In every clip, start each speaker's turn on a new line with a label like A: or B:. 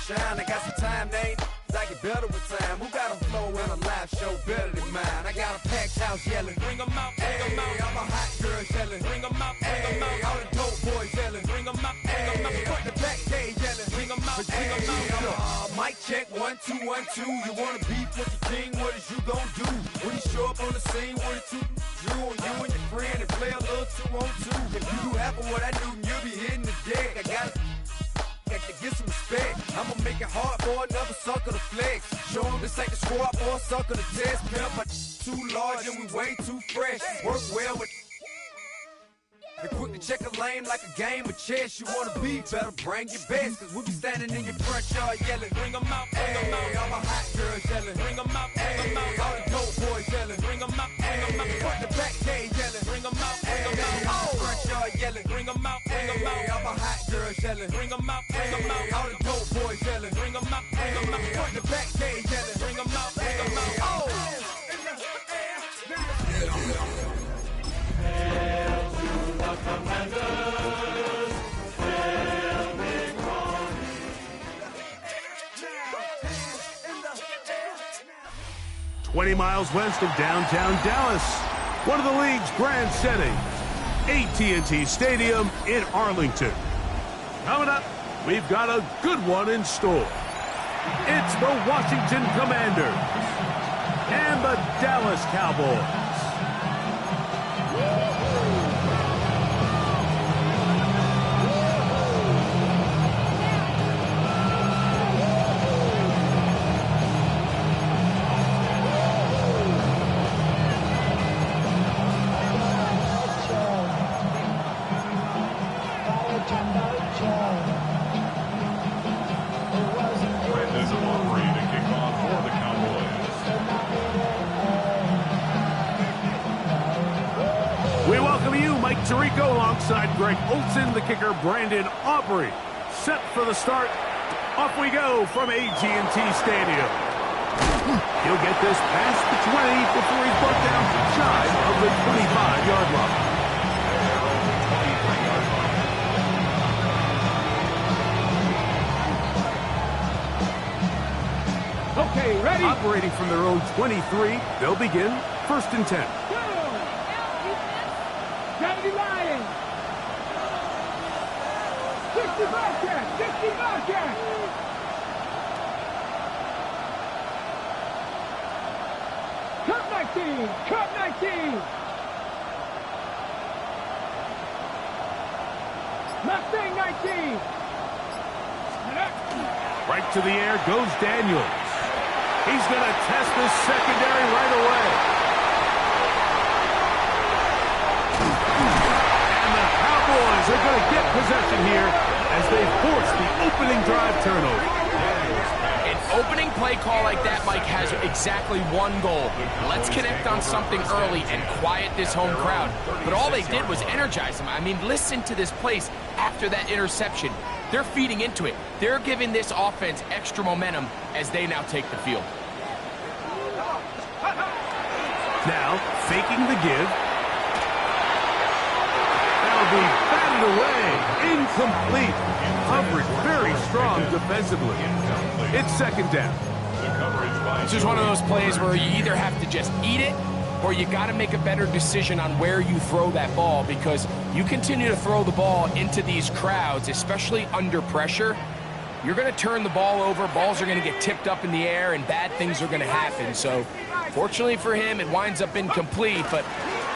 A: shine. I got some time, name. I get better with time. Who got a flow and a live show better than mine? I got a packed house yelling. Bring 'em out, bring 'em out. I'm a hot girl yelling. Bring 'em out, bring 'em out. All the dope boys yelling. Bring 'em out, bring 'em out. Put the back day yelling. Bring 'em out, bring 'em out. Mic check 1 2 1 2. You wanna beef with the king? What is you gon' do when you show up on the scene with a two? You and your friend and play a little 2 on 2. If you do half of what I do, you'll be hitting the deck. I got to get some respect. I'ma make it hard for another sucker to flex. Show him this ain't the squad for a sucker to test. Pimp, my too large and we way too fresh. Work well with and quick to check a lane like a game of chess. You wanna be better, bring your best. Cause we'll be standing in your front yard yelling. Bring 'em out, bring 'em out. All my hot girls yelling. Bring 'em out, bring 'em out. All the dope boys yelling. Bring 'em out, bring 'em out. Front the back day yelling. Bring 'em out, bring 'em out. All the front yard yelling. Bring 'em out, bring 'em out. All my hot girls yelling. Bring 'em out, bring 'em out. All the dope boys yelling. Bring 'em out, bring 'em out. Front the back day yelling. Bring 'em out, bring 'em out. Oh!
B: 20 miles west of downtown Dallas, one of the league's grand settings, AT&T Stadium in Arlington. Coming up, we've got a good one in store. It's the Washington Commanders and the Dallas Cowboys. Tirico alongside Greg Olson, the kicker Brandon Aubrey. Set for the start. Off we go from AT&T Stadium. He'll get this past the 20 before he's brought down shy of the 25-yard line.
C: Okay, ready?
B: Operating from their own 23, they'll begin 1st and 10.
C: Kennedy Lions! 60 Bobcats! 60 Bobcats! Cup 19! Cup 19! Mustang 19!
B: Right to the air goes Daniels. He's going to test this secondary right away. Boys are going to get possession here as they force the opening drive turnover.
D: An opening play call like that, Mike, has exactly one goal. Let's connect on something early and quiet this home crowd. But all they did was energize them. I mean, listen to this place after that interception. They're feeding into it. They're giving this offense extra momentum as they now take the field.
B: Now, faking the give. Be batted away, incomplete. Coverage very strong defensively. It's 2nd down.
D: This is one of those plays where you either have to just eat it or you got to make a better decision on where you throw that ball, because you continue to throw the ball into these crowds, especially under pressure, you're going to turn the ball over, balls are going to get tipped up in the air, and bad things are going to happen. So, fortunately for him, it winds up incomplete, but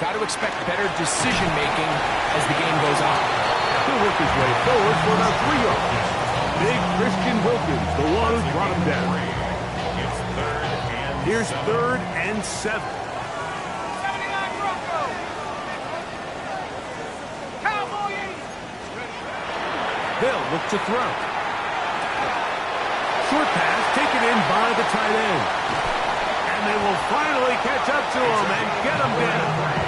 D: got to expect better decision-making as the game goes on.
B: He'll work his way forward for about 3 yards. Big Christian Wilkins, the one who brought him down. Here's 3rd and 7. They'll look to throw. Short pass taken in by the tight end. And they will finally catch up to him and get him down.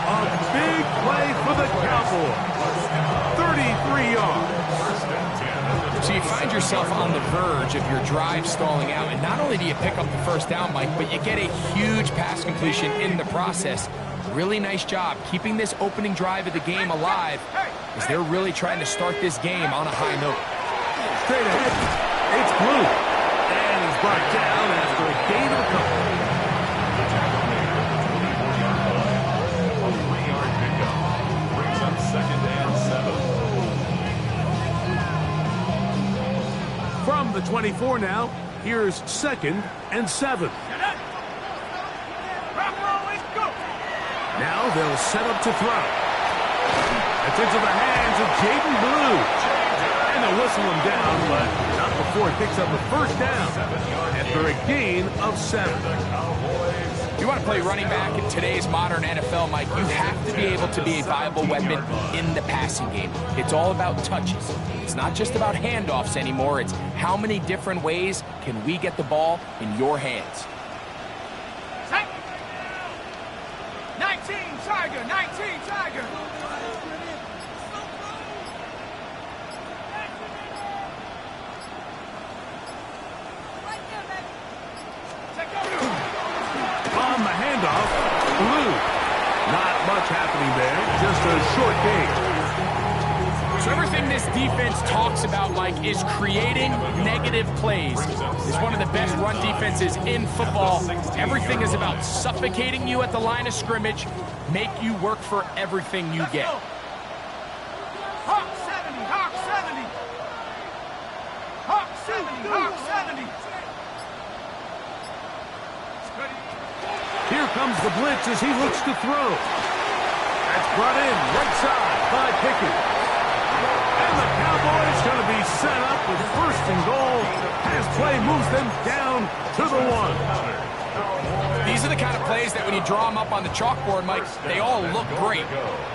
B: A big play for the Cowboys. 33 yards.
D: So you find yourself on the verge of your drive stalling out, and not only do you pick up the 1st down, Mike, but you get a huge pass completion in the process. Really nice job keeping this opening drive of the game alive, as they're really trying to start this game on a high note.
B: Straight ahead. Blue. And he's brought down after a gain of a couple.
E: A 3-yard pickup. Brings up 2nd and 7.
B: From the 24 now, here's 2nd and 7. Now they'll set up to throw. It's into the hands of Jaden Blue. And they'll whistle him down, but not before he picks up a first down after a gain of 7.
D: You want to play running back in today's modern NFL, Mike, you have to be able to be a viable weapon in the passing game. It's all about touches. It's not just about handoffs anymore. It's how many different ways can we get the ball in your hands.
C: 19 Tiger, 19 Tiger.
B: On the handoff, Blue. Not much happening there, just a short gain.
D: So everything this defense talks about, Mike, is creating negative plays. It's one of the best run defenses in football. Everything is about suffocating you at the line of scrimmage, make you work for everything you get.
C: Hawk 70, Hawk 70. Hawk 70, Hawk 70.
B: Here comes the blitz as he looks to throw. That's brought in right side by Pickett. And the Cowboys going to be set up with 1st and goal as play moves them down to the 1.
D: These are the kind of plays that when you draw them up on the chalkboard, Mike, they all look great.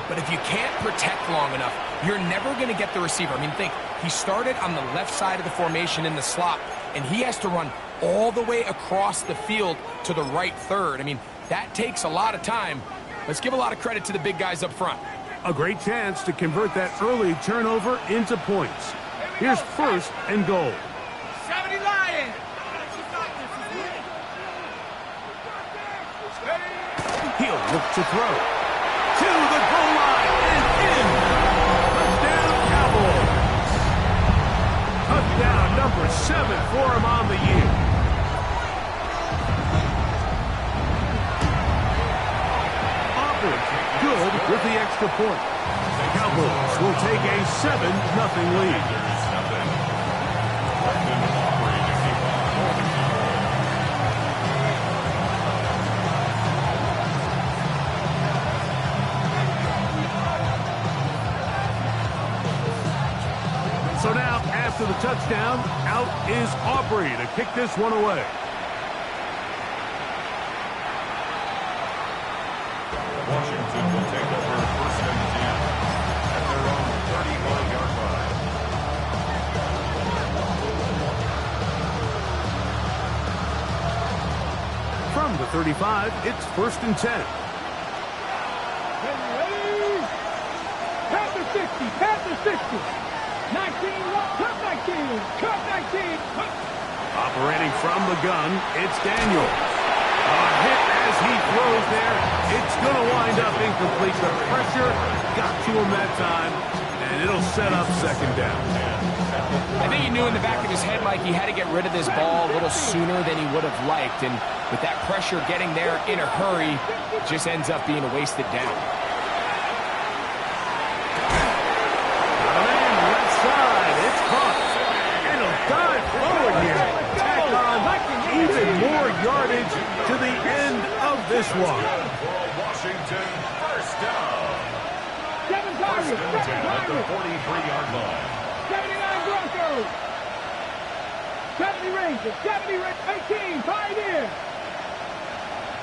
D: But if you can't protect long enough, you're never going to get the receiver. I mean, think, he started on the left side of the formation in the slot, and he has to run all the way across the field to the right third. I mean, that takes a lot of time. Let's give a lot of credit to the big guys up front.
B: A great chance to convert that early turnover into points. Here's 1st and goal.
C: 70 Lions.
B: He'll look to throw. To the goal line and in. Touchdown, Cowboys. Touchdown number 7 for him on the year. Good with the extra point. The Cowboys will take a 7-0 lead. So now, after the touchdown, out is Aubrey to kick this one away.
E: Washington will take over 1st and 10 at their own 35-yard line.
B: From the 35, it's 1st and 10.
C: Panther 60, Panther 60. 19, cut 19, cut 19.
B: Operating from the gun, it's Daniel. A hit as he throws there. It's going to wind up incomplete. The pressure got to him that time, and it'll set up 2nd down.
D: I think he knew in the back of his head, Mike, he had to get rid of this ball a little sooner than he would have liked. And with that pressure getting there in a hurry, it just ends up being a wasted down.
B: Left side, it's caught. And he'll dive forward here. Tack on even more yardage to the end of this one.
E: Washington, 1st down.
C: 7
E: 1st
C: targets,
E: and 10 at the
C: 7 targets.
E: 43-yard line.
C: 79 Broncos. 70 Rangers, 70 Rangers, 18 Pioneers.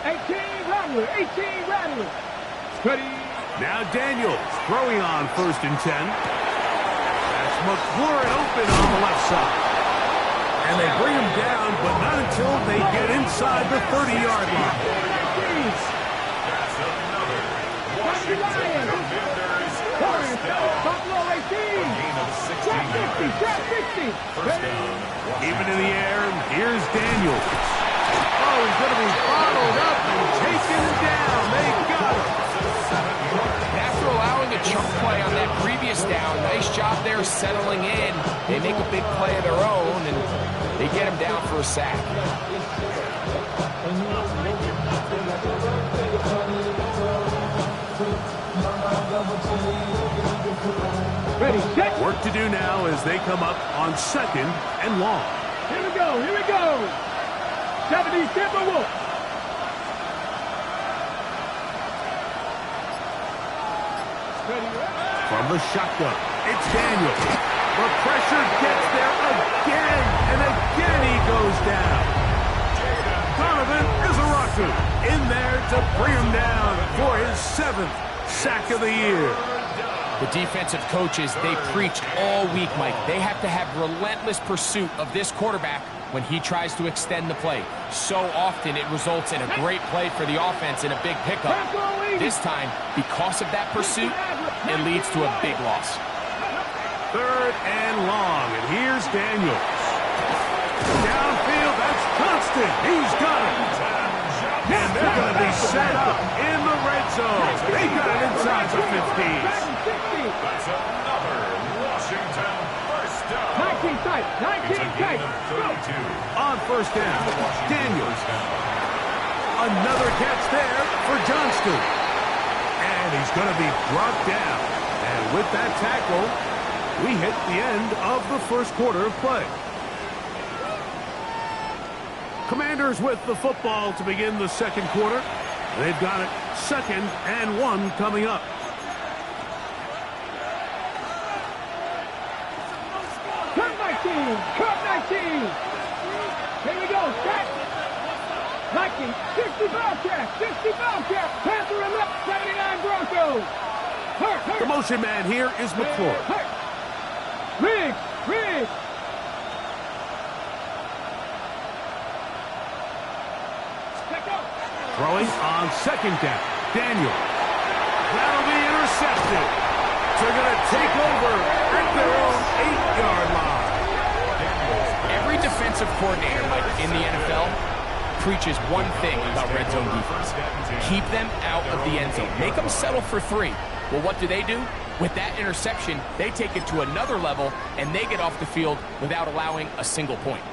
C: 18 Rattlers, 18 Rattlers. Ready.
B: Now Daniels throwing on 1st and 10. That's McLaurin open on the left side. And they bring him down, but not until they get inside the 30-yard line.
E: That's another Washington Commanders 1st down.
C: Buffalo 18.
E: Gain of 16
C: Trap 50,
E: yards.
C: trap 50.
E: 1st down.
B: Even in the air, and here's Daniels. Oh, he's going to be bottled up and taken down. They got him.
D: After allowing a chunk play on that previous down, nice job there settling in. They make a big play of their own, and get him down for a sack.
C: Ready, set.
B: Work to do now as they come up on 2nd and long.
C: Here we go, here we go. 70 Timberwolves.
B: From the shotgun, it's Daniel. The pressure gets there again, and again he goes down. Donovan Izaraku in there to bring him down for his 7th sack of the year.
D: The defensive coaches, they preached all week, Mike. They have to have relentless pursuit of this quarterback when he tries to extend the play. So often it results in a great play for the offense and a big pickup. This time, because of that pursuit, it leads to a big loss.
B: 3rd and long, and here's Daniels. Downfield, that's Constant. He's got it. And they're going to be set up in the red zone. They got it inside the 15.
E: That's another Washington first down.
C: 19 tight, 19 tight.
B: On 1st down, Daniels. Another catch there for Johnston. And he's going to be brought down. And with that tackle, we hit the end of the 1st quarter of play. Commanders with the football to begin the 2nd quarter. They've got it 2nd and 1 coming up.
C: Cut 19, cut 19. Here we go, set. 19, 60 Bobcat, 60 Bobcat. Panther him up, 79 Broncos. Hurt.
B: The motion man here is McClure.
C: Riggs.
B: Throwing on 2nd down. Daniel. That'll be intercepted. They're going to take over at their own 8-yard line.
D: Every defensive coordinator, Mike, in the NFL preaches one thing about red zone defense. Keep them out of the end zone. Make them settle for 3. Well, what do? With that interception, they take it to another level, and they get off the field without allowing a single point.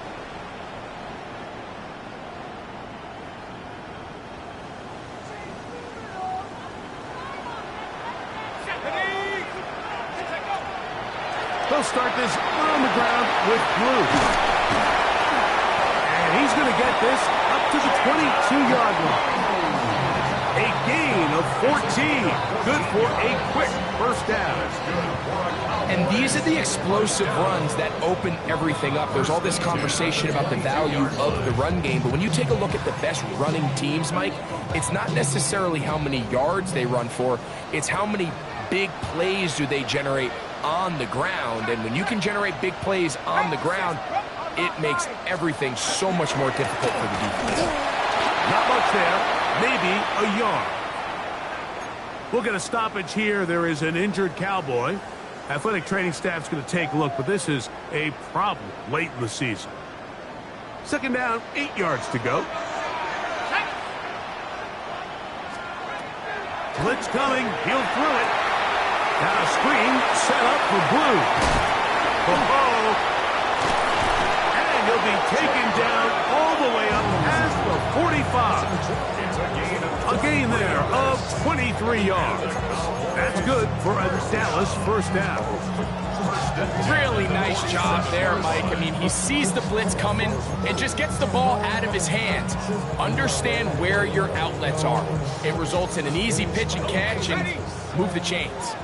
B: They'll start this on the ground with Blue. And he's going to get this up to the 22-yard line. A gain of 14. Good for a quick first down.
D: And these are the explosive runs that open everything up. There's all this conversation about the value of the run game, but when you take a look at the best running teams, Mike, it's not necessarily how many yards they run for, it's how many big plays do they generate on the ground. And when you can generate big plays on the ground, it makes everything so much more difficult for the defense.
B: Not much there, maybe a yard. We'll get a stoppage here. There is an injured Cowboy. Athletic training staff's going to take a look, but this is a problem late in the season. 2nd down, 8 yards to go. Blitz coming, he'll throw it. Now a screen set up for Blue. And he'll be taken down all the way up past the 45. A gain there of 23 yards. That's good for a Dallas first down.
D: Really nice job there, Mike. I mean, he sees the blitz coming and just gets the ball out of his hands. Understand where your outlets are. It results in an easy pitch and catch and move the chains.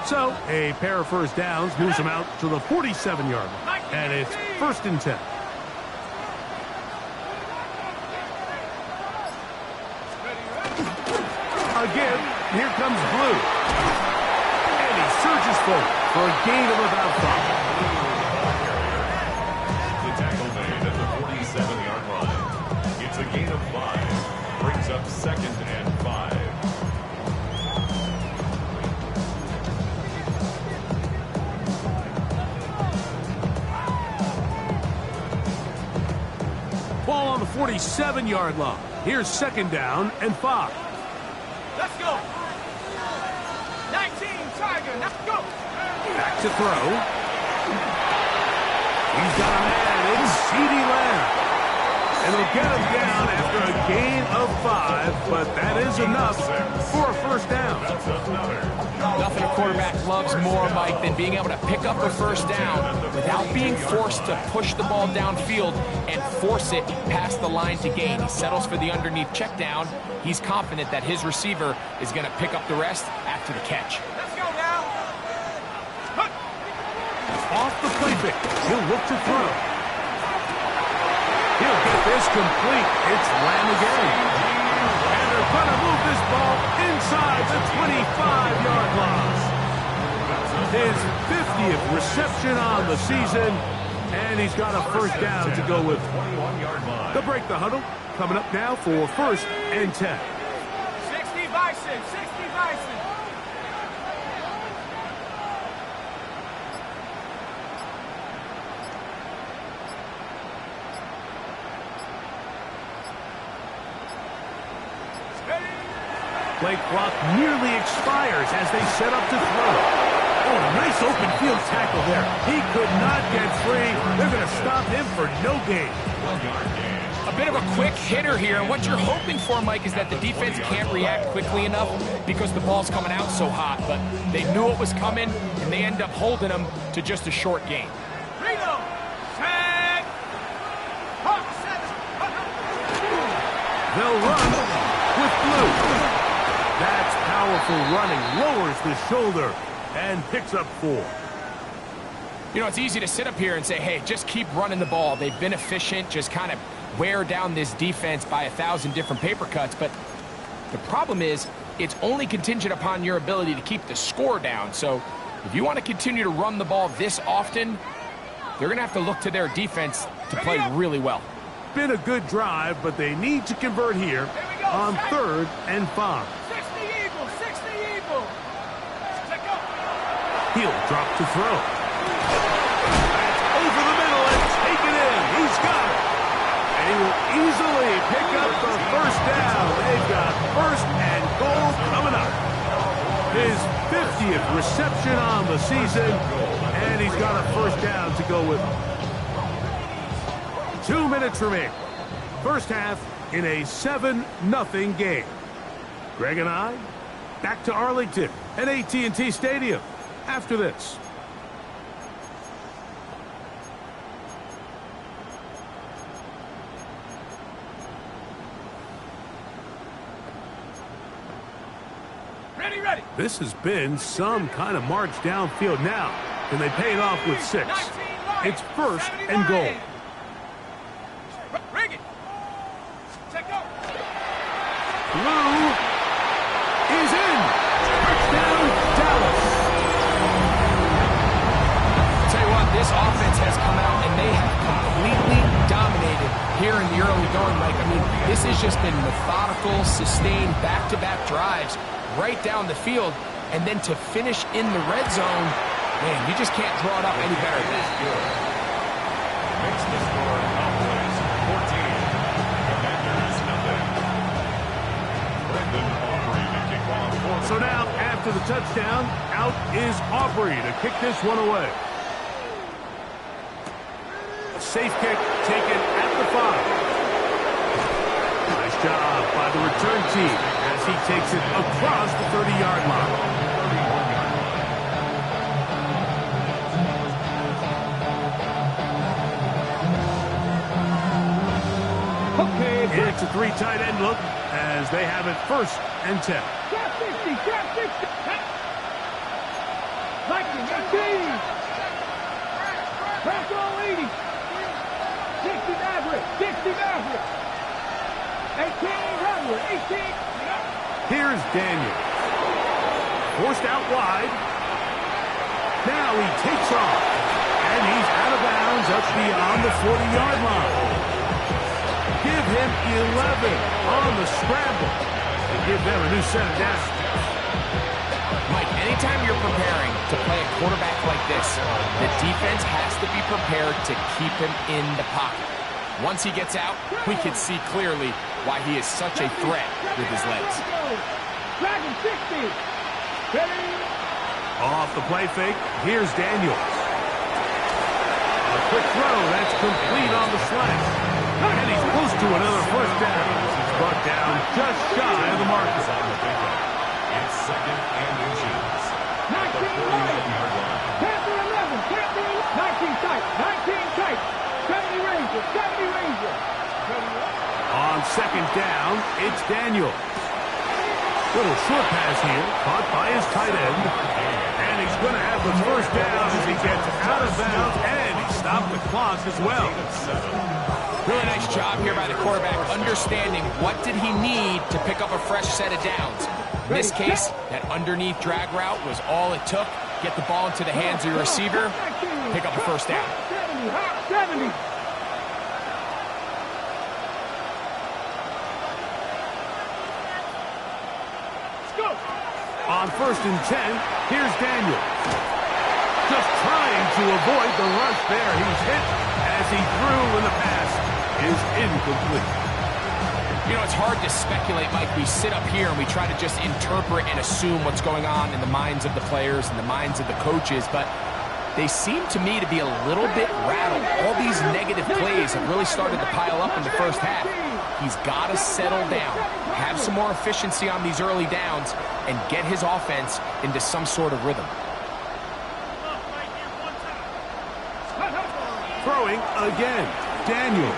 B: So, a pair of first downs moves him out to the 47-yard line. And it's 1st and 10. Again, here comes Blue. And he surges forward for a gain of about 5.
E: The tackle made at the 47-yard line. It's a gain of 5. Brings up 2nd and 5.
B: Ball on the 47-yard line. Here's 2nd down and 5.
C: Let's go. 19 Tiger, let's go.
B: Back to throw. He's got a man in CeeDee Lamb. get him down after a gain of 5, but that is enough for a first down.
D: Nothing a quarterback loves more, Mike, than being able to pick up a first down without being forced to push the ball downfield and force it past the line to gain. He settles for the underneath check down. He's confident that his receiver is going to pick up the rest after the catch.
C: Let's go now.
B: Off the play fake, he'll look to throw. He'll get this complete. It's Lamb again. And they're going to move this ball inside the 25-yard line. His 50th reception on the season, and he's got a first down to go with. They'll break the huddle. Coming up now for first and 10.
C: 60 Bison, 60 Bison.
B: Play clock nearly expires as they set up to throw. Oh, nice open field tackle there. He could not get free. They're going to stop him for no gain.
D: A bit of a quick hitter here, and what you're hoping for, Mike, is that the defense can't react quickly enough because the ball's coming out so hot, but they knew it was coming, and they end up holding them to just a short gain.
C: Reno, set.
B: They'll run with blue. That's powerful running. Lowers the shoulder and picks up 4.
D: You know, it's easy to sit up here and say, hey, just keep running the ball. They've been efficient, just kind of wear down this defense by 1,000 different paper cuts. But the problem is it's only contingent upon your ability to keep the score down. So if you want to continue to run the ball this often, they're going to have to look to their defense to play really well.
B: Been a good drive, but they need to convert here on 3rd and 5.
C: 60 Eagles, 60 Eagles. Check up.
B: He'll drop to throw. Over the middle and take it in. He's got it. And he will easily pick up the first down. They've got first and goal coming up. His 50th reception on the season, and he's got a first down to go with. 2 minutes remaining. First half in a 7-0 game. Greg and I back to Arlington at AT&T Stadium after this.
C: Ready.
B: This has been some kind of march downfield now. Can they pay it off with 6? It's first and goal.
C: Rig it. Check up.
B: Blue is in. Touchdown, Dallas.
D: Tell you what, this offense has come out and they have completely dominated here in the early going. Like, I mean, this has just been methodical, sustained, back-to-back drives right down the field, and then to finish in the red zone, man, you just can't draw it up any better than that.
E: Makes the score Cowboys 14. Commanders nothing. Brendan Aubrey to kick off.
B: So now, after the touchdown, out is Aubrey to kick this one away. A safe kick taken at the 5. Nice job by the return team as he takes it across the 30-yard line.
C: Okay,
B: It's a 3 tight end look as they have it first and 10.
C: Trap 60, trap 60. Viking, 18. Trap all 80. 60 Maverick, 60 Maverick. 18 Redwood, 18.
B: Here's Daniel. Forced out wide. Now he takes off. And he's out of bounds up beyond the 40-yard line. Give him 11 on the scramble and give them a new set of downs.
D: Mike, anytime you're preparing to play a quarterback like this, the defense has to be prepared to keep him in the pocket. Once he gets out, we can see clearly why he is such a threat with his legs.
C: Dragon 60. Ready?
B: Off the play fake, here's Daniels. A quick throw, that's complete on the slant. And he's close to another first down. It's brought down just shy of the marker.
E: It's second and inches.
C: 19 right. Panther 11. Panther 11. 19 tight. 19 tight. 70 Ranger. 70 Ranger.
B: On second down, it's Daniel. Little short pass here, caught by his tight end. And he's going to have the first down as he gets out of bounds, and he stopped the clock as well.
D: Really nice job here by the quarterback, understanding what did he need to pick up a fresh set of downs. In this case, that underneath drag route was all it took. Get the ball into the hands of your receiver, pick up a first down.
C: 70.
B: On first and 10, here's Daniel. Just trying to avoid the rush there. He's hit as he threw, and the pass is incomplete.
D: You know, it's hard to speculate, Mike. We sit up here and we try to just interpret and assume what's going on in the minds of the players and the minds of the coaches, but they seem to me to be a little bit rattled. All these negative plays have really started to pile up in the first half. He's got to settle down, have some more efficiency on these early downs, and get his offense into some sort of rhythm.
B: Throwing again, Daniel.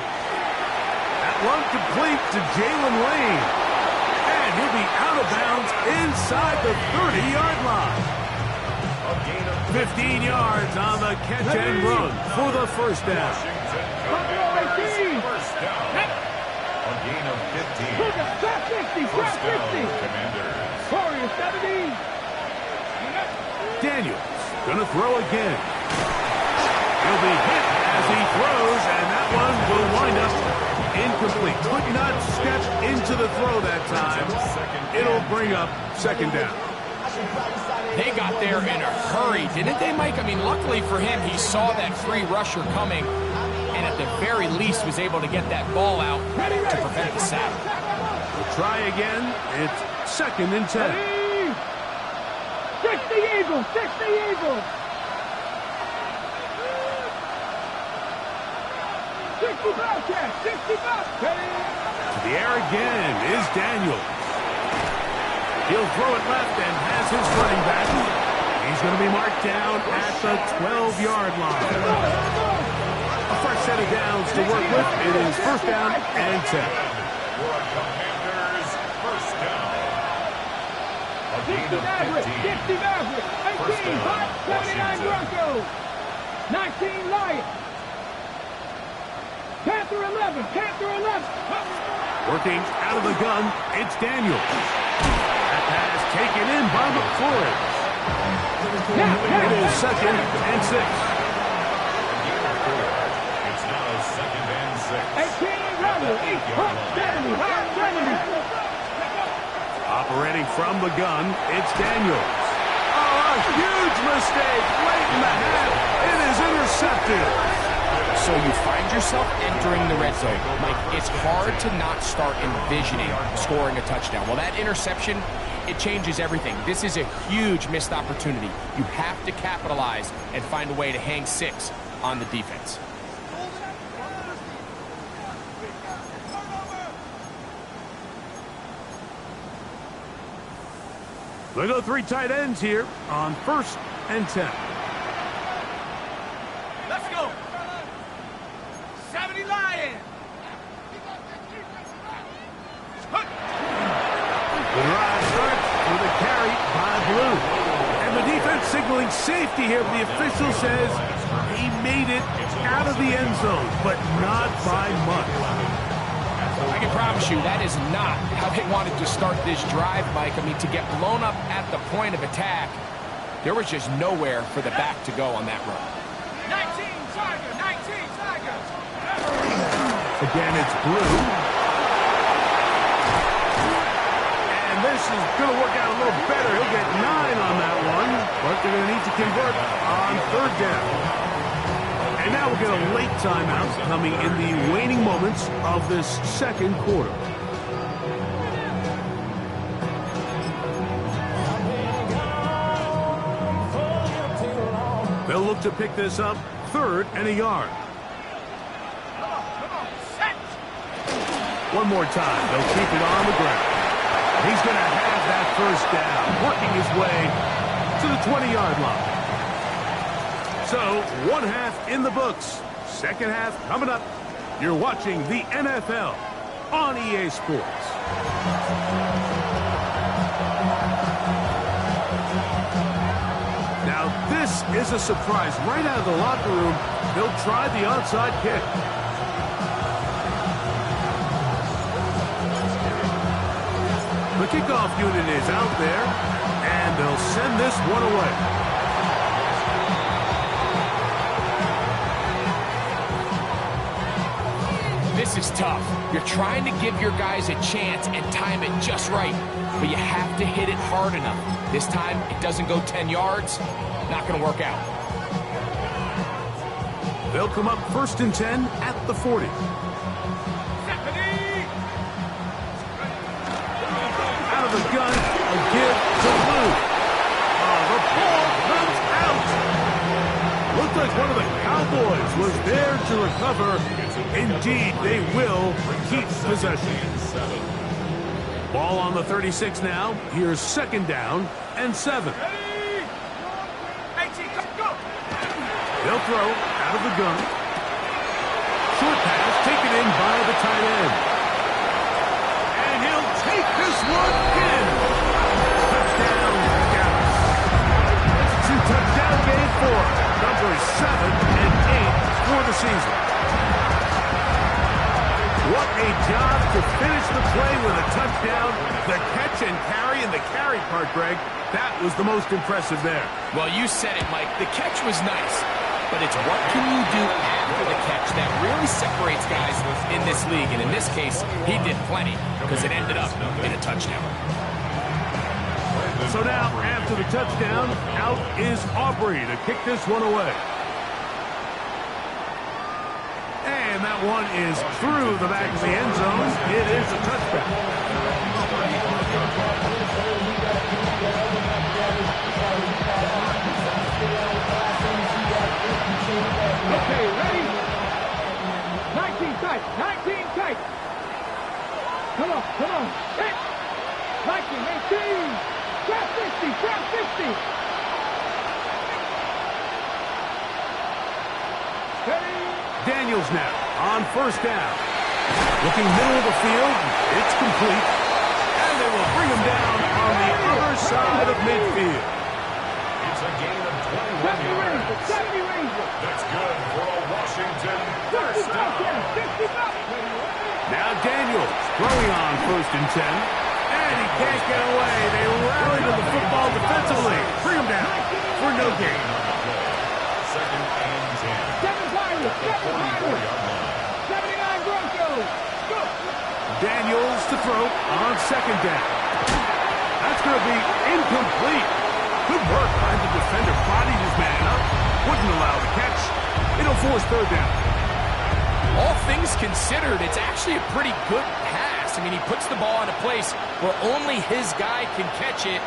B: That one complete to Jalen Lane. And he'll be out of bounds inside the 30-yard line. 15 yards on the catch and run for the first down.
E: First down. A gain of 15.
C: Trap 50. Trap 50.
E: Commanders.
C: Warrior 70.
B: Daniels gonna throw again. He'll be hit as he throws, and that one will wind up incomplete. Could not step into the throw that time. It'll bring up second down.
D: They got there in a hurry, didn't they, Mike? I mean, luckily for him, he saw that free rusher coming, and at the very least was able to get that ball out to prevent the sack.
B: We'll try again. It's second and 10.
C: 60 Eagles. 60 Eagles. 60 Bobcats. 60 Bobcats.
B: The air again is Daniel. He'll throw it left and has his running back. He's going to be marked down at the 12-yard line. A fresh set of downs to work with. It is first down and 10.
E: Commanders, first down. A gain
C: 60
E: of
C: Maverick.
E: 15.
C: 60 Maverick. 18 Hot. 79 Broncos. 19 Lions. Panther 11. Panther 11.
B: Working out of the gun, it's Daniel. That pass taken in by McCoy. It is second and 6.
E: It's now second and 6.
C: 18 Rebel. 70. Hot 70.
B: Operating from the gun, it's Daniels. Oh, a huge mistake late in the half. It is intercepted.
D: So you find yourself entering the red zone. Mike, it's hard to not start envisioning scoring a touchdown. Well, that interception, it changes everything. This is a huge missed opportunity. You have to capitalize and find a way to hang 6 on the defense.
B: They go 3 tight ends here on first and 10.
A: Let's go. 70 Lions.
B: The drive starts with a carry by Blue. And the defense signaling safety here. The official says he made it out of the end zone, but not by much.
D: I can promise you that is not how they wanted to start this drive, Mike. I mean, to get blown up at the point of attack, there was just nowhere for the back to go on that run.
A: 19 Tiger. 19 Tiger.
B: Again, it's Blue. And this is going to work out a little better. He'll get 9 on that one, but they're going to need to convert on third down. And now we'll get a late timeout coming in the waning moments of this second quarter. They'll look to pick this up, 3rd and a yard.
A: Come on, set.
B: One more time. They'll keep it on the ground. He's going to have that first down, working his way to the 20-yard line. So, one half in the books. Second half coming up. You're watching the NFL on EA Sports. Now, this is a surprise. Right out of the locker room, they'll try the onside kick. The kickoff unit is out there, and they'll send this one away.
D: This is tough. You're trying to give your guys a chance and time it just right, but you have to hit it hard enough. This time, it doesn't go 10 yards. Not going to work out.
B: They'll come up 1st and 10 at the 40. Out of the gun, a give to Lou. The ball comes out. Looked like one of the Cowboys was there to recover. Indeed, they will keep possession. Ball on the 36 now. Here's 2nd down and 7. They'll throw out of the gun. Short pass taken in by the tight end. And he'll take this one in. Touchdown, Dallas. It's a 2-touchdown game for numbers 7 and 8 for the season. What a job to finish the play with a touchdown. The catch and carry, and the carry part, Greg, that was the most impressive there.
D: Well, you said it, Mike. The catch was nice, but it's what can you do after the catch that really separates guys in this league. And in this case, he did plenty because it ended up in a touchdown.
B: So now, after the touchdown, out is Aubrey to kick this one away. And that one is through the back of the end zone. It is a touchback.
C: Okay, ready? 19 tight, 19 tight. Come on, come on. Hit. 19, 18. Trap 50, trap 50. Ready?
B: Daniels now on 1st down. Looking middle of the field. It's complete. And they will bring him down on the other side of midfield.
E: It's a gain of
C: 70
E: 21 yards.
C: Rangers, 70 Rangers.
E: That's good for a Washington
C: 50
E: first down.
C: Bobcats, 50 Bobcats.
B: Now Daniels throwing on 1st and 10. And he can't get away. They rally to the football defensively. Bring him down for no gain.
E: 2nd and 10.
C: 7 Pirates, 7 Pirates. 79 Broncos. Go.
B: Daniels to throw on 2nd down. That's going to be incomplete. Good work by the defender. Bodied his man up. Wouldn't allow the catch. It'll force 3rd down.
D: All things considered, it's actually a pretty good pass. I mean, he puts the ball in a place where only his guy can catch it.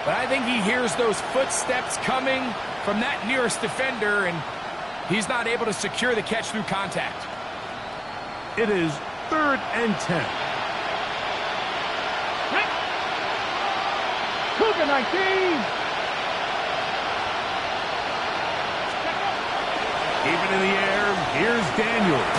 D: But I think he hears those footsteps coming from that nearest defender, and he's not able to secure the catch through contact.
B: It is 3rd and 10.
C: Cougar 19.
B: Even in the air, here's Daniels.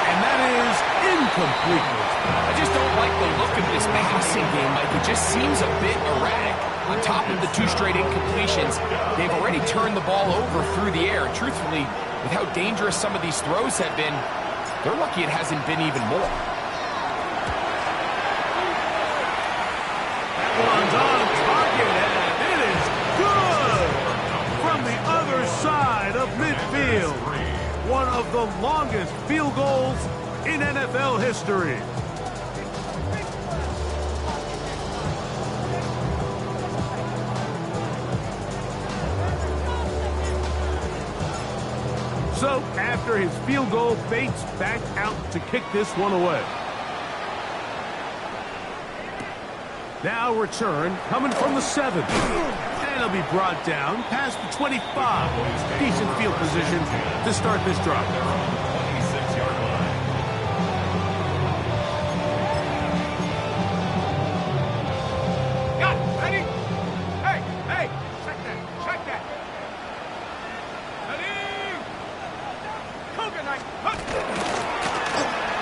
B: And that is incomplete.
D: I just don't like the look of this passing game, Mike. It just seems a bit erratic. On top of the 2 straight incompletions, they've already turned the ball over through the air. And truthfully, with how dangerous some of these throws have been, they're lucky it hasn't been even more.
B: That one's on target, and it is good from the other side of midfield. One of the longest field goals in NFL history. So, after his field goal, Bates back out to kick this one away. Now return coming from the 7. And he'll be brought down past the 25. Decent field position to start this drive.
E: 26-yard line.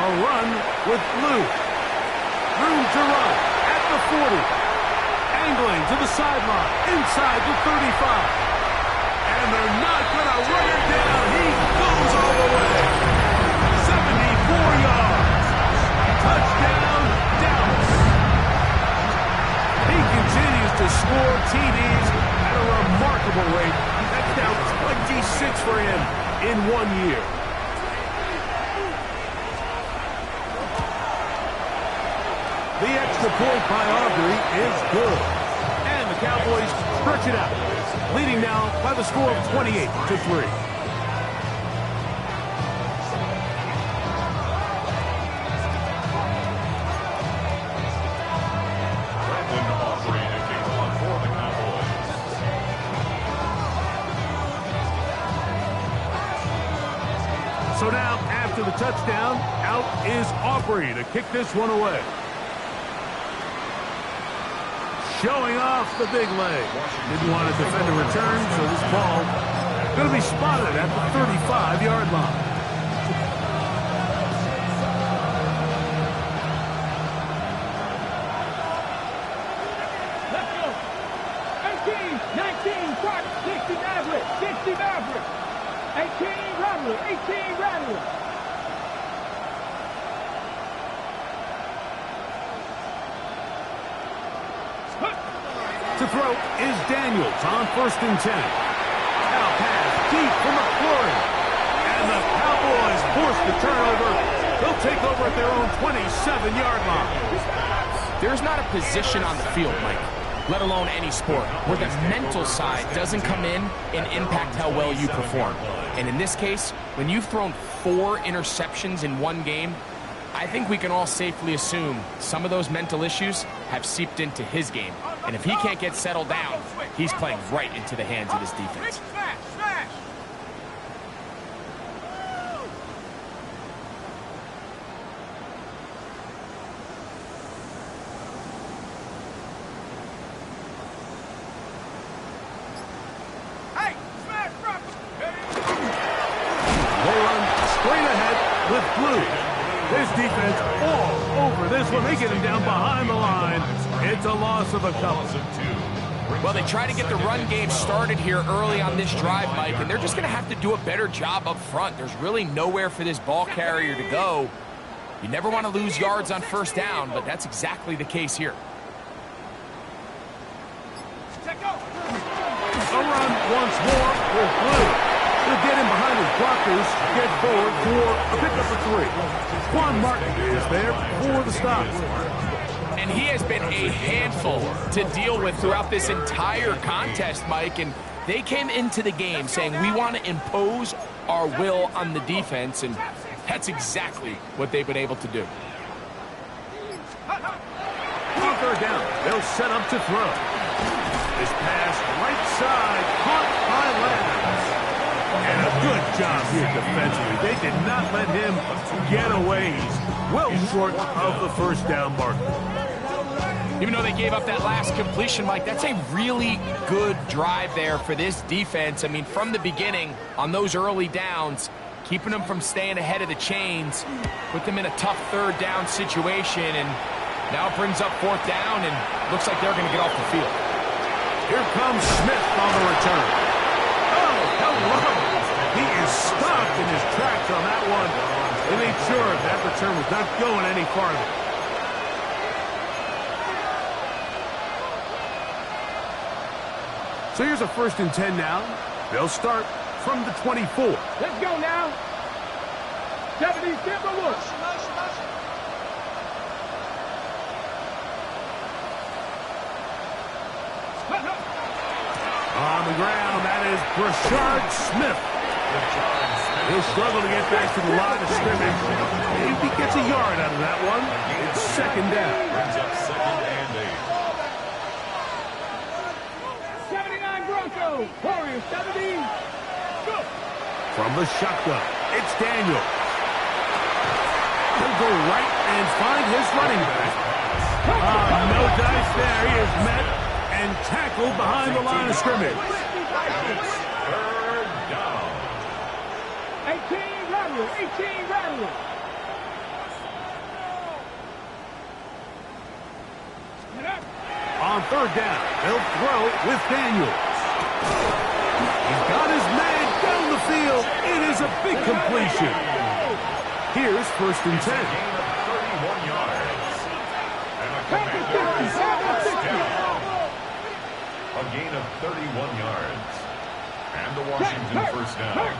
B: A run with blue. Room to run at the 40. Angling to the sideline, inside the 35. And they're not going to run it down. He goes all the way. 74 yards. Touchdown, Dallas. He continues to score TDs at a remarkable rate. That's now 26 for him in 1 year. The extra point by Aubrey is good. And the Cowboys stretch it out, leading now by the score of 28-3. So now, after the touchdown, out is Aubrey to kick this one away. Showing off the big leg. Didn't want to defend a return, so this ball going to be spotted at the 35-yard line.
C: Let's go. 18, 19, 60 Maverick, 60 Maverick. 18 Rattler, 18 Rattler.
B: To throw is Daniels on 1st and 10. Now pass deep for McClory. And the Cowboys force the turnover. They'll take over at their own 27-yard line.
D: There's not a position on the field, Mike, let alone any sport, where the mental side doesn't come in and impact how well you perform. And in this case, when you've thrown 4 interceptions in one game, I think we can all safely assume some of those mental issues have seeped into his game. And if he can't get settled down, he's playing right into the hands of his defense.
B: They run straight ahead with blue. His defense all over this one. They get him down behind the line. It's a loss of a couple.
D: Well, they try to get the run game started here early on this drive, Mike, and they're just going to have to do a better job up front. There's really nowhere for this ball carrier to go. You never want to lose yards on 1st down, but that's exactly the case here.
B: A run once more with blue. He'll get in behind his blockers, get forward for a pickup of 3. Quan Martin is there for the stop.
D: And he has been a handful to deal with throughout this entire contest, Mike. And they came into the game saying, we want to impose our will on the defense. And that's exactly what they've been able to do.
B: On 3rd down, they'll set up to throw. This pass right side, caught by Lance. And a good job here defensively. They did not let him get away. He's well short of the 1st down marker.
D: Even though they gave up that last completion, Mike, that's a really good drive there for this defense. I mean, from the beginning, on those early downs, keeping them from staying ahead of the chains, put them in a tough 3rd down situation, and now it brings up 4th down, and looks like they're going to get off the field.
B: Here comes Smith on the return. Oh, hello. He is stopped in his tracks on that one. They made sure that return was not going any farther. So here's a 1st and 10 now. They'll start from the 24.
C: Let's go now. 70 Timberwolves.
B: On the ground, that is Brashard Smith. He'll struggle to get back to the line of scrimmage. If he gets a yard out of that one, it's 2nd down.
E: Brings up 2nd and 8.
C: 79 Broncos. Warriors 70. Go.
B: From the shotgun, it's Daniel. He'll go right and find his running back. No dice there. He is met and tackled behind the line of scrimmage.
E: 3rd down.
C: 18 Rattler. 18 Rattler.
B: On third down, they'll throw with Daniels. He's got his man down the field. It is a big completion. Here's 1st and 10.
E: Gain of 31 yards. And a Commander is first down. A gain of 31 yards. And the Washington 1st down.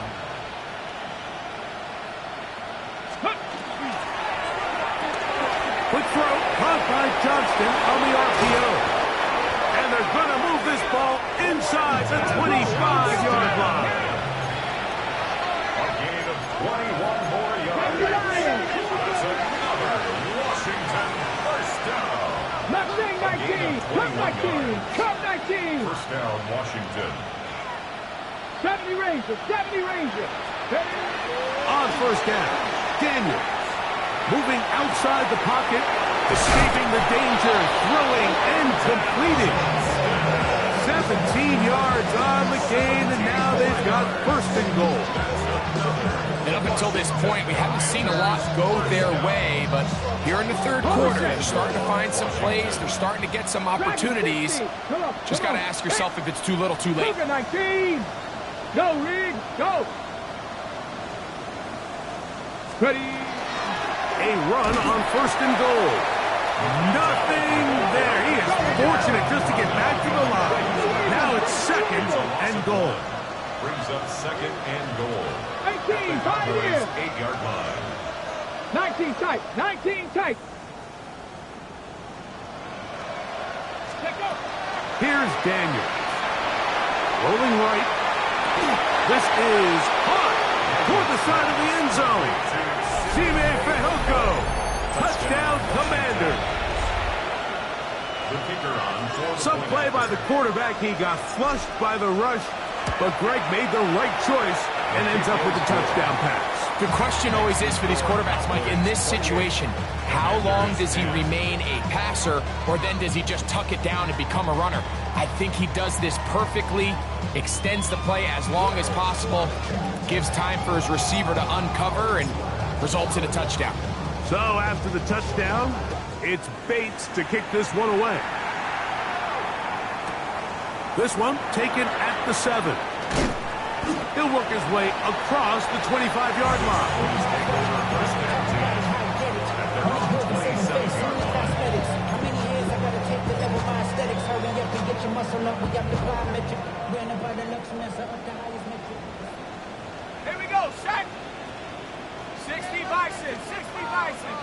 B: Quick throw, caught by Johnston on the RPO. And they're going to move this ball inside the 25-yard line.
E: A gain of 21 more yards. That's another Washington 1st down.
C: Mustang 19, Cup 19, Cup 19.
E: 1st down, Washington.
C: 70 Rangers, 70 Rangers.
B: On 1st down, Daniels moving outside the pocket, escaping the danger, throwing and completing. 17 yards on the gain, and now they've got 1st and goal.
D: And up until this point, we haven't seen a lot go their way, but here in the 3rd quarter, they're starting to find some plays. They're starting to get some opportunities. Just got to ask yourself if it's too little, too late.
C: 19. Go, Reed, go. Ready.
B: A run on 1st and goal. Nothing there. He is fortunate just to get back to the line. Now it's 2nd and goal.
E: Brings up 2nd and goal.
C: 19, 5 years.
E: 8-yard line.
C: 19 tight, 19 tight.
B: Here's Daniels. Rolling right. This is hot toward the side of the end zone. Touchdown, Commander.
E: The kicker on.
B: Some play by the quarterback. He got flushed by the rush, but Greg made the right choice and ends up with a touchdown pass.
D: The question always is for these quarterbacks, Mike, in this situation, how long does he remain a passer, or then does he just tuck it down and become a runner? I think he does this perfectly, extends the play as long as possible, gives time for his receiver to uncover, and results in a touchdown.
B: So after the touchdown, it's Bates to kick this one away. This one taken at the 7. He'll work his way across the 25-yard line.
C: Here we go, set. 60 Bison, 60 Bison.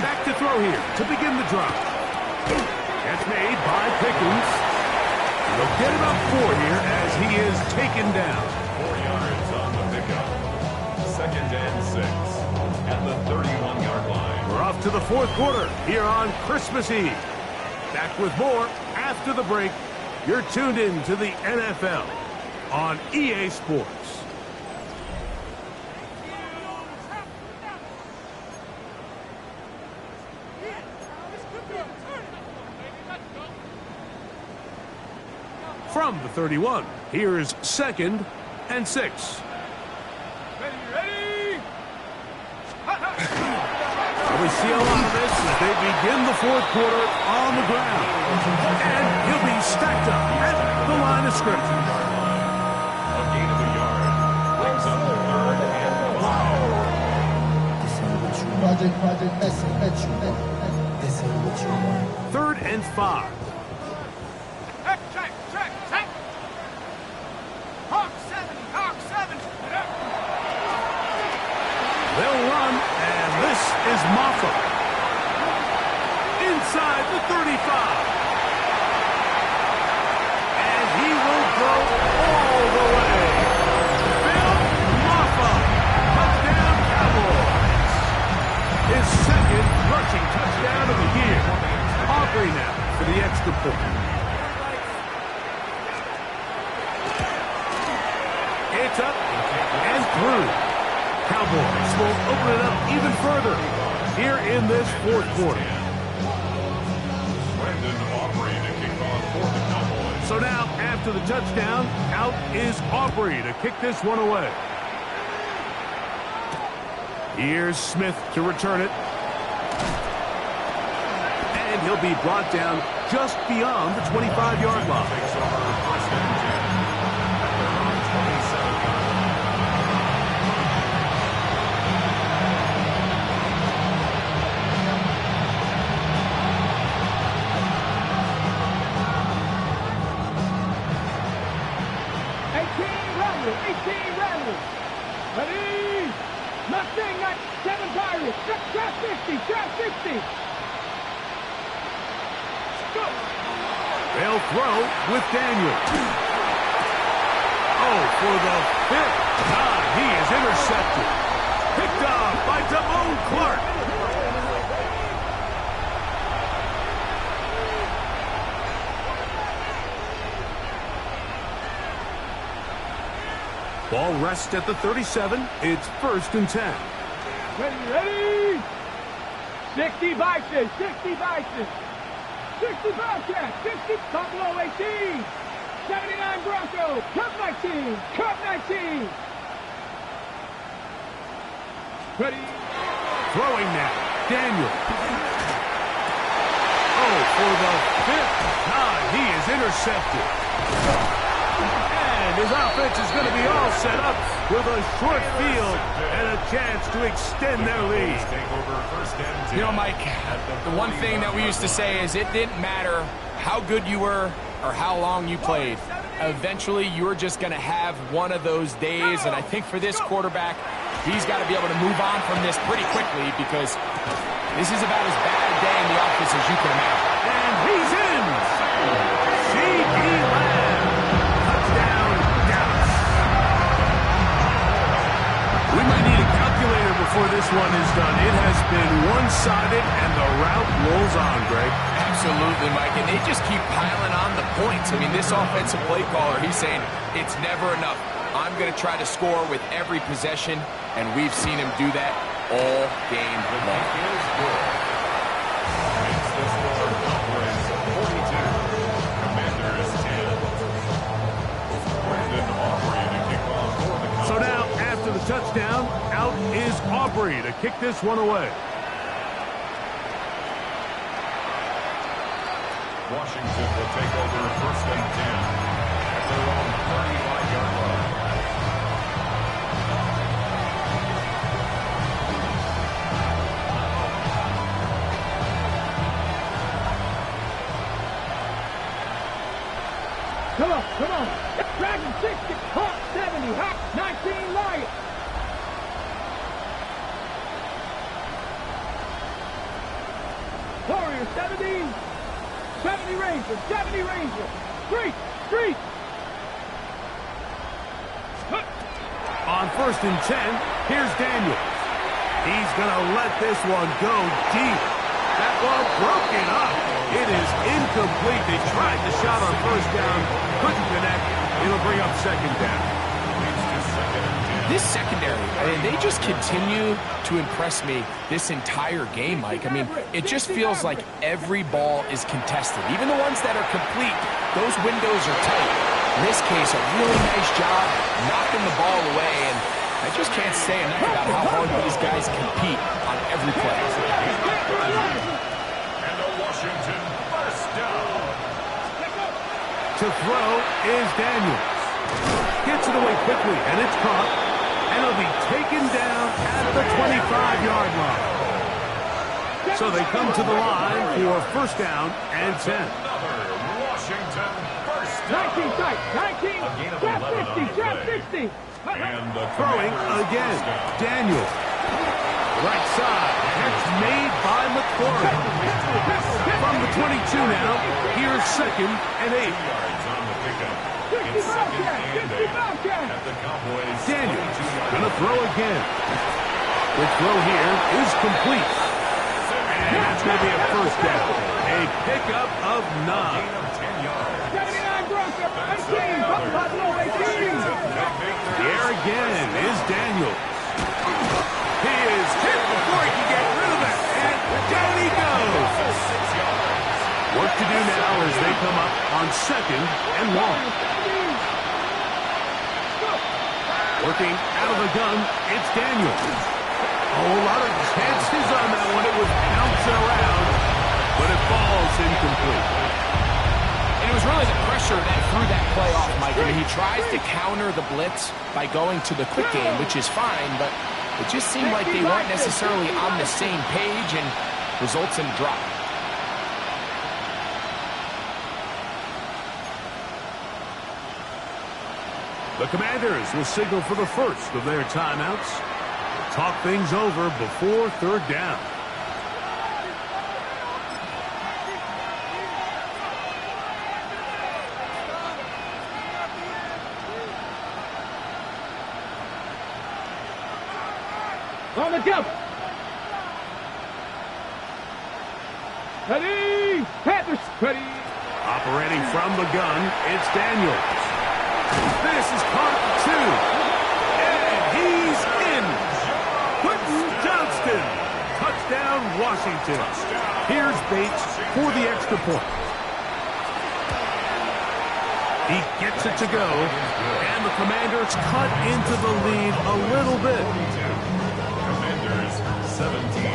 B: Back to throw here to begin the drop. That's made by Pickens. They'll get it up 4 here as he is taken down.
E: 4 yards on the pickup. 2nd and 6 at the 31-yard line.
B: We're off to the 4th quarter here on Christmas Eve. Back with more after the break. You're tuned in to the NFL on EA Sports. From the 31, here is 2nd and 6.
C: Ready.
B: We see a lot of this as they begin the 4th quarter on the ground. And he'll be stacked up at the line of scrimmage.
E: A gain of a yard. Brings up 3rd and 5.
B: 3rd and 5.
C: Check. Hawk 7, Hawk 7.
B: They'll run, and this is Moffa. Inside the 35. And he will go all the way. Bill Moffa. Touchdown, Cowboys. His 2nd rushing touchdown of the year. Aubrey now for the extra point. It's up and through. Cowboys will open it up even further here in this 4th quarter.
E: Brandon Aubrey to kick off for the Cowboys.
B: So now, after the touchdown, out is Aubrey to kick this one away. Here's Smith to return it. And he'll be brought down just beyond the 25-yard line.
E: Takes over first and 10 at their own 27-yard line.
C: Ready? Nothing, not 7 Pirates. Trap 60, trap 60. Go.
B: They'll throw with Daniel. Oh, for the 5th time, he is intercepted. Picked off by Damone Clark. Ball rests at the 37. It's 1st and 10.
C: Ready? 60 Bison, 60 Bison. 60 Bobcats, 60 Buffalo 18. 79 Broncos, Cup 19, Cup 19. Ready?
B: Throwing now, Daniel. Oh, for the 5th time, he is intercepted. And his offense is going to be all set up with a short field and a chance to extend their lead.
E: Take over first and 10.
D: You know, Mike, the one thing that we used to say is it didn't matter how good you were or how long you played. Eventually, you were just going to have one of those days, and I think for this quarterback, he's got to be able to move on from this pretty quickly because this is about as bad a day in the office as you can imagine.
B: And he's in. C.D. Lamb. Touchdown, Dallas. We might need a calculator before this one is done. It has been one-sided, and the route rolls on, Greg.
D: Absolutely, Mike, and they just keep piling on the points. I mean, this offensive play caller, he's saying it's never enough. I'm going to try to score with every possession, and we've seen him do that all game long.
E: Is good. Makes the score Cowboys 42. Commanders 10. Brandon Aubrey to kick off for the Cowboys.
B: So now, after the touchdown, out is Aubrey to kick this one away.
E: Washington will take over first and 10 at their own 35-yard line.
C: Come on, come on. Dragon 60, Hawk 70, Hawk 19 Lion. Warrior 70. 70 Ranger, 70 Ranger. Street, street.
B: On 1st and 10, here's Daniel. He's going to let this one go deep. That ball broken up. It is incomplete. They tried the shot on 1st down, couldn't connect. It'll bring up 2nd down.
D: This secondary, they just continue to impress me this entire game, Mike. I mean, it just feels like every ball is contested. Even the ones that are complete, those windows are tight. In this case, a really nice job knocking the ball away, and I just can't say enough about how hard these guys compete on every play.
E: And a Washington first down.
B: To throw is Daniels. Gets it away quickly, and it's caught. And it'll be taken down at the 25-yard line. So they come to the line for 1st down and 10.
E: Another Washington first down.
C: 19 tight, 19.
E: A gain of
C: Trap
E: 11 on
C: 60,
E: the
C: trap
E: play.
C: 60.
E: And the
B: Throwing
E: Commanders
B: again.
E: first down.
B: Daniels. Right side. Catch made by McCory. From the 22 now, here's 2nd and 8.
E: 2 yards on the pickup. It's 2nd and 8 at the Cowboys.
B: Daniels
E: 22-yard
B: gonna throw again. The throw here is complete. And it's going to be a 1st down. A pickup of 9.
E: gain of 10 yards.
C: 79 Broncos, 18. Buffalo 18.
B: The air again is Daniels. He is hit before he can get rid of it. And down he goes.
E: 6 yards.
B: Work to do now as they come up on 2nd and 1. Working out of the gun, it's Daniels. whole lot of chances on that one. It was bouncing around, but it falls incomplete.
D: And it was really the pressure that threw that play off, Mike. I mean, he tries to counter the blitz by going to the quick game, which is fine, but it just seemed like they weren't necessarily on the same page and results in a drop.
B: The Commanders will signal for the first of their timeouts. Talk things over before third down.
C: On the jump. Ready. Panthers. Ready.
B: Operating from the gun, it's Daniels. This is caught at 2. And he's in. Quentin Johnston. Touchdown, Washington. Here's Bates for the extra point. He gets it to go. And the Commanders cut into the lead a little bit.
E: Commanders 17.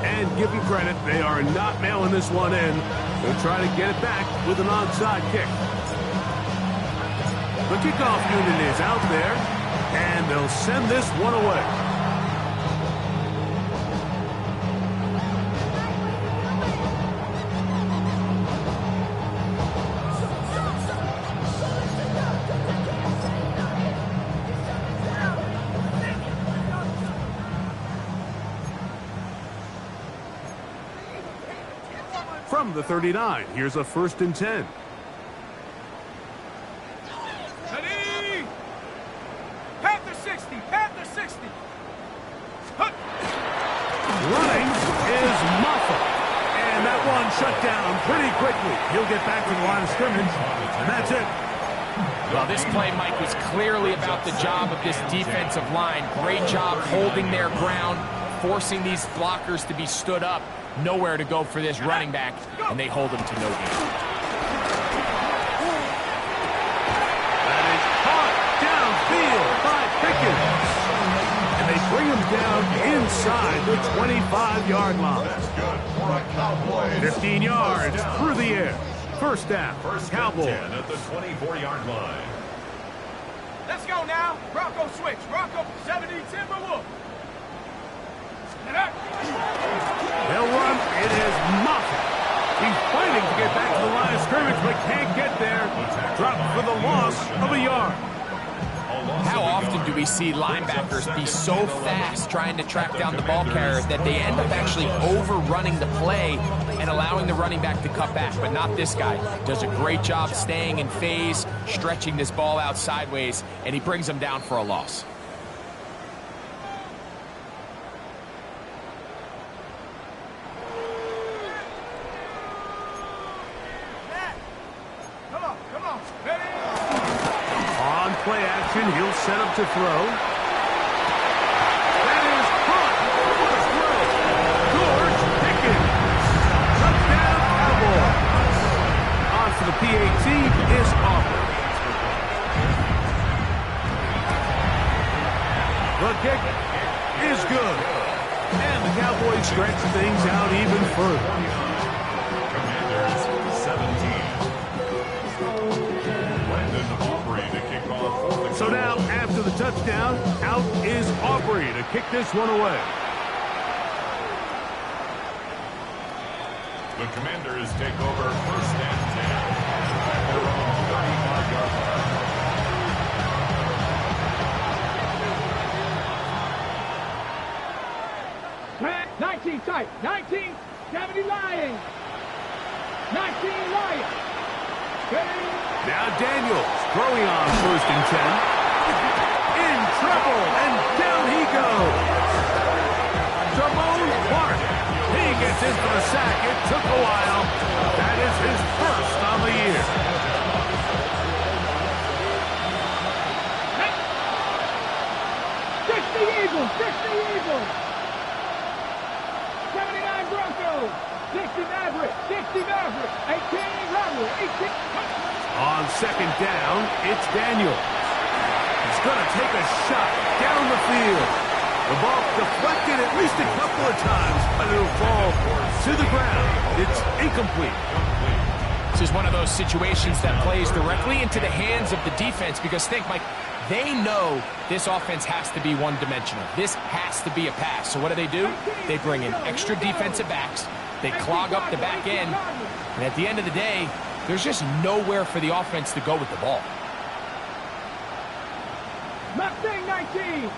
B: And give them credit, they are not mailing this one in. They'll try to get it back with an onside kick. The kickoff unit is out there, and they'll send this one away. From the 39, here's a 1st and 10.
C: Ready. Panther 60. Panther 60.
B: Running is Muffa. And that one shut down pretty quickly. He'll get back to the line of scrimmage, and that's it.
D: Well, this play, Mike, was clearly about the job of this defensive line. Great job holding their ground, forcing these blockers to be stood up. Nowhere to go for this running back, and they hold him to no gain.
B: That is caught downfield by Pickens. And they bring him down inside the 25-yard line. 15 yards through the air. First down, Cowboys.
E: At the 24-yard line.
C: Let's go now. Bronco switch. Bronco 70 Timberwolf.
B: They'll run. It is Moffitt. He's fighting to get back to the line of scrimmage, but can't get there. Dropped for the loss of a yard.
D: How often do we see linebackers be so fast trying to track down the ball carrier that they end up actually overrunning the play and allowing the running back to cut back? But not this guy. Does a great job staying in phase, stretching this ball out sideways, and he brings him down for a loss.
B: Play action, he'll set up to throw. That is caught. What a throw. George Pickens. Touchdown, Cowboys. On for the PAT is Aubrey. The kick is good. And the Cowboys stretch things out even further.
E: Commanders 17.
B: So now, after the touchdown, out is Aubrey to kick this one away.
E: The Commanders take over 1st and 10. Their own 35-yard
C: line. 19 tight. 19. 70 Lions. 19 Lions.
B: Now Daniels throwing on 1st and 10. In trouble, and down he goes. Jamone Clark. He gets in for the sack. It took a while. That is his first on the year.
C: Fix the Eagles. Fix the Eagles. 79 Broncos. 60 Mavericks. 60 Maverick. 18, Robert. 18.
B: On second down, it's Daniel. He's going to take a shot down the field. The ball deflected at least a couple of times, but it'll fall to the ground. It's incomplete.
D: This is one of those situations that plays directly into the hands of the defense because think, Mike, they know this offense has to be one-dimensional. This has to be a pass. So what do? They bring in extra defensive backs. They clog up the back end. And at the end of the day, there's just nowhere for the offense to go with the ball.
C: Mustang 19.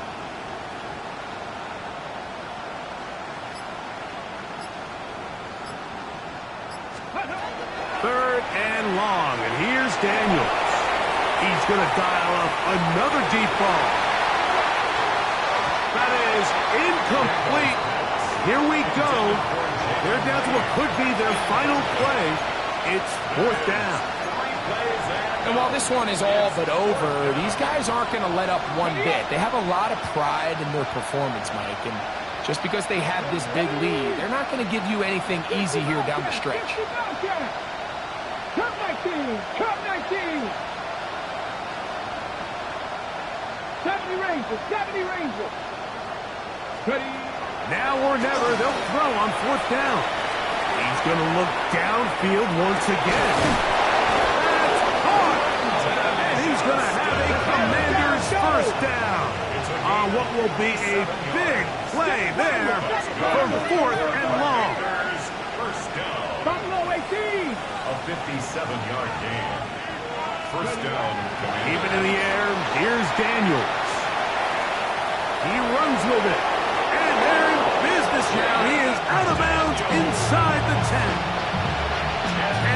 B: Third and long, and here's Daniels. He's going to dial up another deep ball. That is incomplete. Here we go. They're down to what could be their final play. It's fourth down.
D: And while this one is all but over, these guys aren't going to let up one bit. They have a lot of pride in their performance, Mike. And just because they have this big lead, they're not going to give you anything easy here down the stretch.
C: Cup 19. Cup 19. 70 Rangers. 70 Rangers. Ready.
B: Now or never, they'll throw on fourth down. He's going to look downfield once again. That's caught! And he's going to have a Commander's first down on what will be a big play there for fourth and long.
E: First down.
C: Buffalo 18.
E: A 57-yard gain. First down.
B: Even in the air, here's Daniels. He runs with it. And they're in business now. He is out of bounds inside the 10.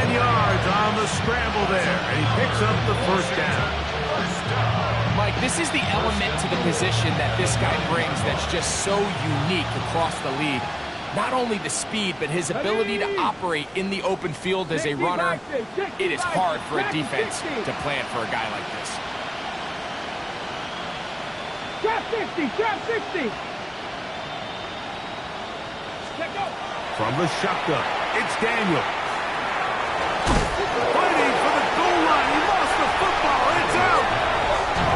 B: 10 yards on the scramble there. And he picks up the first down.
D: Mike, this is the element to the position that this guy brings that's just so unique across the league. Not only the speed, but his ability to operate in the open field as a runner. It is hard for a defense to plan for a guy like this.
C: Trap 60. Trap 60. Let go.
B: From the shotgun, it's Daniel. Fighting for the goal line. He lost the football. It's out.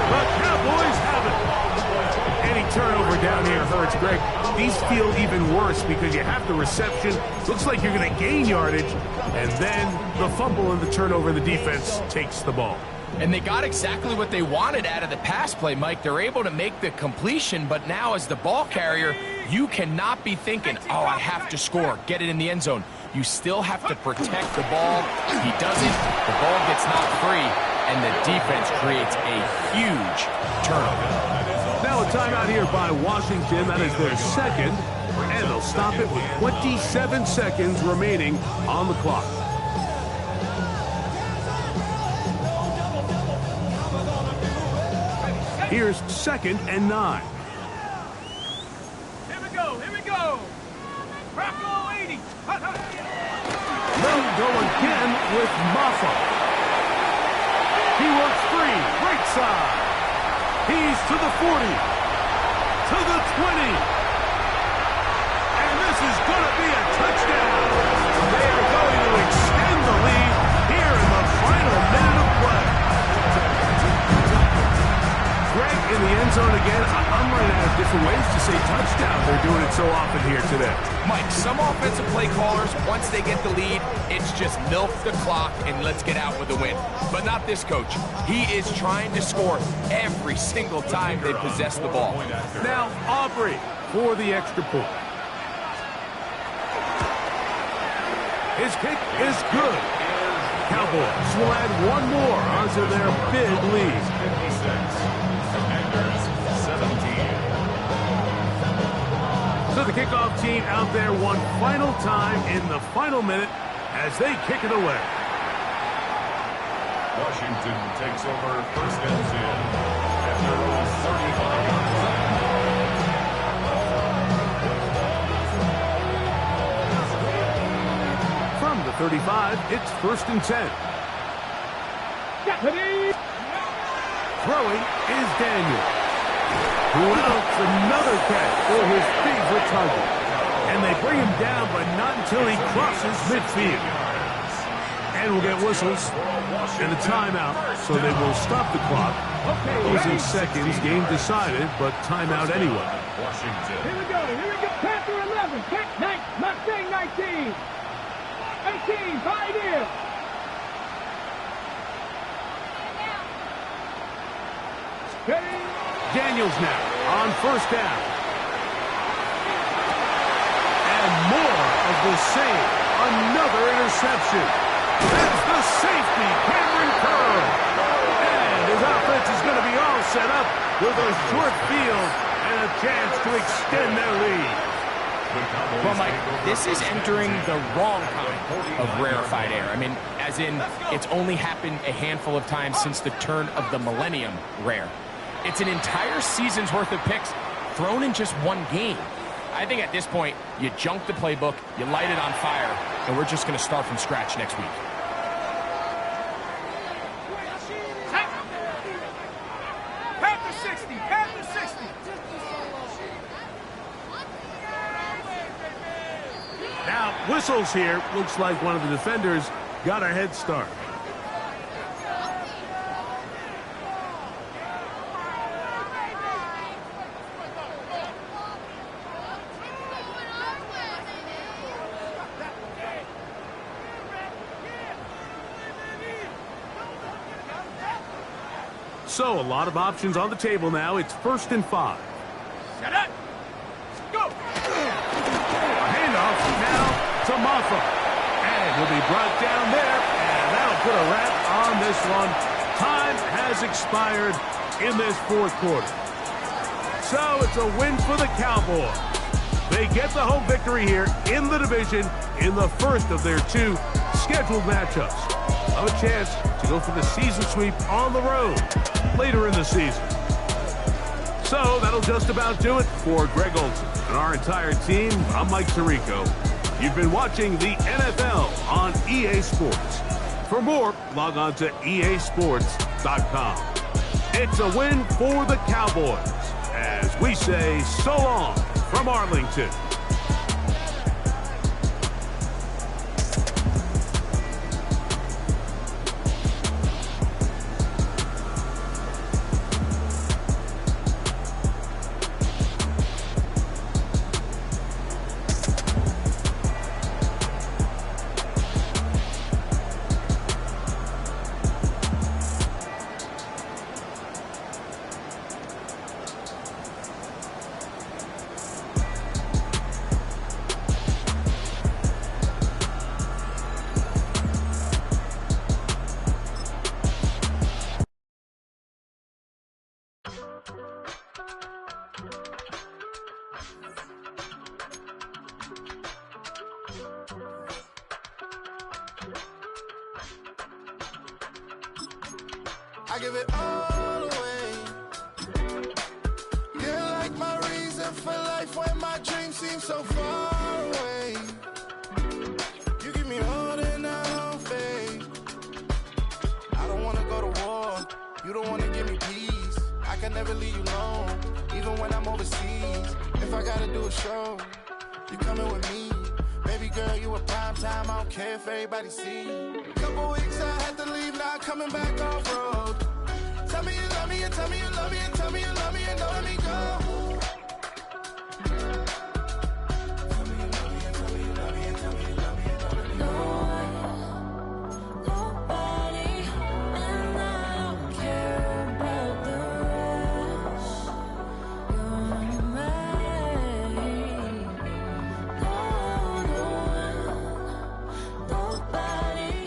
B: The Cowboys have it. Any turnover down here hurts, Greg. These feel even worse because you have the reception. Looks like you're going to gain yardage. And then the fumble and the turnover, the defense takes the ball.
D: And they got exactly what they wanted out of the pass play, Mike. They're able to make the completion, but now as the ball carrier, you cannot be thinking, oh, I have to score, get it in the end zone. You still have to protect the ball. He doesn't. The ball gets knocked free, and the defense creates a huge turnover.
B: Now a timeout here by Washington. That is their second, and they'll stop it with 27 seconds remaining on the clock. Here's second and 9.
C: Here we go. Here we go. Bravo 80.
B: They'll go again with Maffa. He works free, right side. He's to the 40, to the 20. And this is going to be a touchdown. They are going to extend the lead here in the final minute of play. Greg, in the end zone again. I'm running out of different ways to say touchdown. They're doing it so often here today.
D: Mike, some offensive play callers, once they get the lead, it's just milk the clock and let's get out with a win. But not this coach. He is trying to score every single time they possess the ball.
B: Now, Aubrey for the extra point. His kick is good. Cowboys will add one more onto their big lead.
E: 56. Commanders 17.
B: So the kickoff team out there one final time in the final minute as they kick it away.
E: Washington takes over first and 10 at their own 35.
B: From the 35, it's first and 10. Throwing is Daniel, who outs another catch for his favorite target. And they bring him down, but not until he crosses midfield. And we'll get whistles and a timeout, so they will stop the clock. Losing seconds, game decided, but timeout anyway.
C: Here we go. Panther 11, Mustang 19. 18, Pioneer.
B: Daniels now on first down. And more of the same. Another interception. That's the safety, Cameron Curl. And his offense is going to be all set up with a short field and a chance to extend their lead.
D: Well, Mike, this is entering the wrong kind of rarefied air. I mean, as in, it's only happened a handful of times since the turn of the millennium rare. It's an entire season's worth of picks thrown in just one game. I think at this point, you junk the playbook, you light it on fire, and we're just going to start from scratch next week.
A: Panther 60, Panther 60.
B: Now, whistles here. Looks like one of the defenders got a head start. So, a lot of options on the table now. It's 1st and 5.
A: Shut up. Go.
B: A handoff now to Maffa. And he'll be brought down there. And that'll put a wrap on this one. Time has expired in this fourth quarter. So, it's a win for the Cowboys. They get the home victory here in the division in the first of their 2 scheduled matchups. Have a chance to go for the season sweep on the road later in the season. So that'll just about do it for Greg Olson and our entire team. I'm Mike Tirico. You've been watching the NFL on EA Sports. For more, log on to easports.com. It's a win for the Cowboys as we say so long from Arlington.
F: I give it all away. You're like my reason for life when my dreams seem so far away. You give me all that I don't fade. I don't wanna go to war. You don't wanna give me peace. I can never leave you alone, even when I'm overseas. If I gotta do a show, you coming with me. Baby girl, you a prime time. I don't care if everybody see. Couple weeks I had to leave, now I'm coming back off road. Tell me you love me, and tell me you love me, and tell me you love me, and don't let me go. Tell me you love me, and tell me you love me, and tell me you love me, and don't let me go.
G: Nobody, and I don't care about the rest. You're mine. Nobody.